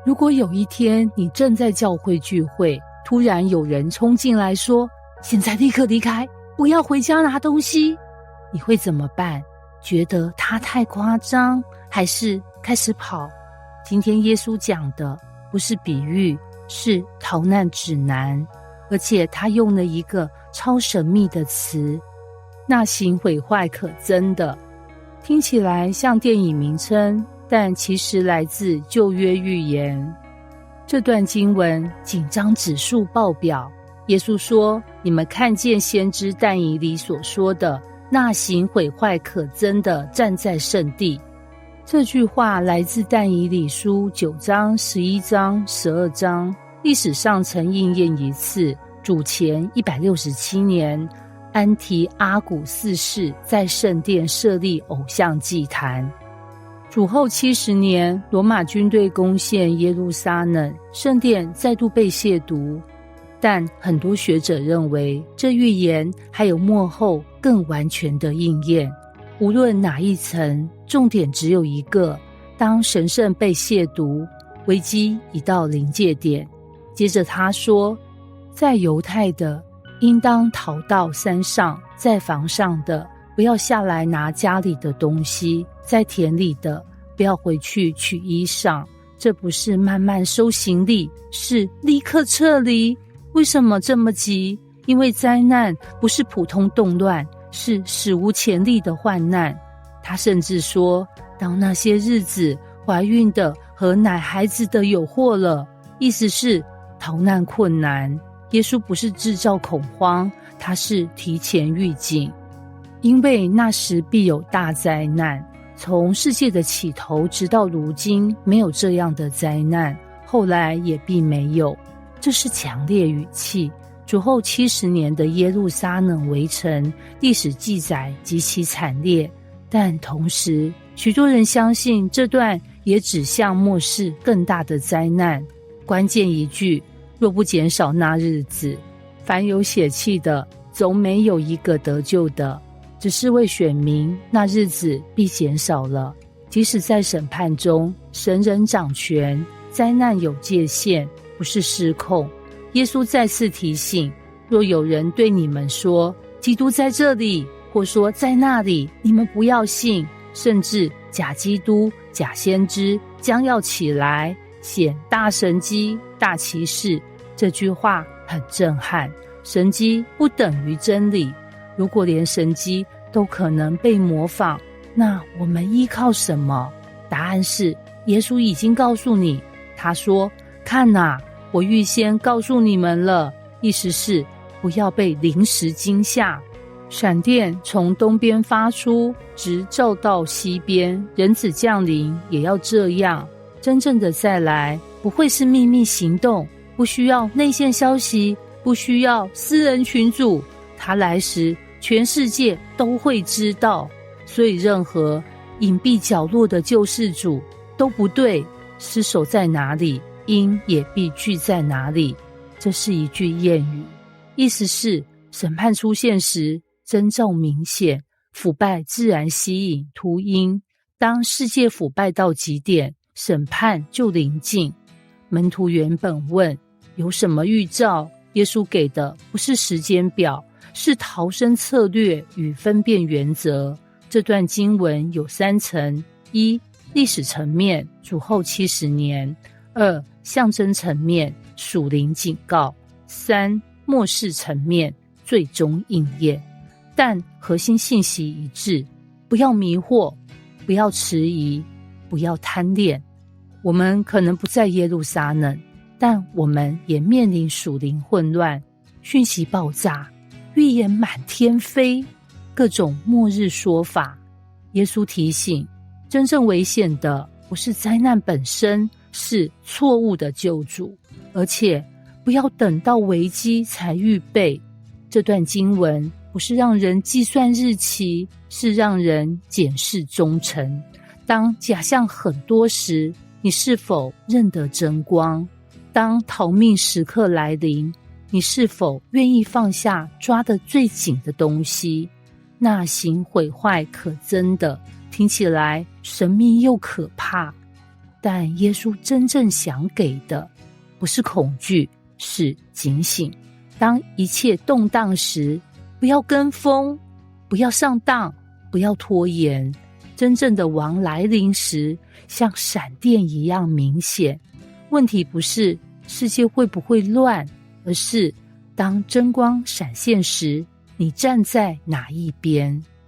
如果有一天你正在教会聚会，突然有人冲进来说，现在立刻离开，不要回家拿东西，你会怎么办？觉得他太夸张，还是开始跑？今天耶稣讲的不是比喻，是逃难指南，而且他用了一个超神秘的词，那行毁坏可憎的。听起来像电影名称，但其实来自旧约预言。这段经文紧张指数爆表，耶稣说，你们看见先知但以理所说的那行毁坏可憎的站在圣地。这句话来自但以理书9章、11章、12章，历史上曾应验一次。主前167年，安提阿古四世在圣殿设立偶像祭坛。主后70年，罗马军队攻陷耶路撒冷，圣殿再度被亵渎。但很多学者认为，这预言还有末后更完全的应验。无论哪一层，重点只有一个：当神圣被亵渎，危机已到临界点。接着他说，在犹太的应当逃到山上，在房上的不要下来拿家里的东西，在田里的不要回去取衣裳。这不是慢慢收行李，是立刻撤离。为什么这么急？因为灾难不是普通动乱，是史无前例的患难。他甚至说，当那些日子，怀孕的和奶孩子的有祸了，意思是逃难困难。耶稣不是制造恐慌，他是提前预警，因为那时必有大灾难。从世界的起头直到如今，没有这样的灾难，后来也必没有。这是强烈语气。主后70年的耶路撒冷围城历史记载极其惨烈，但同时许多人相信这段也指向末世更大的灾难。关键一句，若不减少那日子，凡有血气的总没有一个得救的。只是为选民，那日子必减少了。即使在审判中，神人掌权，灾难有界限，不是失控。耶稣再次提醒，若有人对你们说基督在这里，或说在那里，你们不要信，甚至假基督、假先知将要起来显大神迹、大奇事。这句话很震撼。神迹不等于真理，如果连神迹都可能被模仿，那我们依靠什么？答案是，耶稣已经告诉你。他说，看啊，我预先告诉你们了。意思是不要被临时惊吓。闪电从东边发出，直照到西边，人子降临也要这样。真正的再来不会是秘密行动，不需要内线消息，不需要私人群组，他来时全世界都会知道。所以任何隐蔽角落的救世主都不对。尸首在哪里，鹰也必聚在哪里。这是一句谚语，意思是审判出现时征兆明显，腐败自然吸引秃鹰。当世界腐败到极点，审判就临近。门徒原本问有什么预兆，耶稣给的不是时间表，是逃生策略与分辨原则。这段经文有3层：一、历史层面，主后70年；二、象征层面，属灵警告；三、末世层面，最终应验。但核心信息一致，不要迷惑，不要迟疑，不要贪恋。我们可能不在耶路撒冷，但我们也面临属灵混乱，讯息爆炸，预言满天飞，各种末日说法。耶稣提醒，真正危险的不是灾难本身，是错误的救主，而且不要等到危机才预备。这段经文不是让人计算日期，是让人检视忠诚。当假象很多时，你是否认得真光？当逃命时刻来临，你是否愿意放下抓得最紧的东西？那行毁坏可憎的，听起来神秘又可怕。但耶稣真正想给的不是恐惧，是警醒。当一切动荡时，不要跟风，不要上当，不要拖延。真正的王来临时，像闪电一样明显。问题不是世界会不会乱，而是当真光闪现时，你站在哪一边。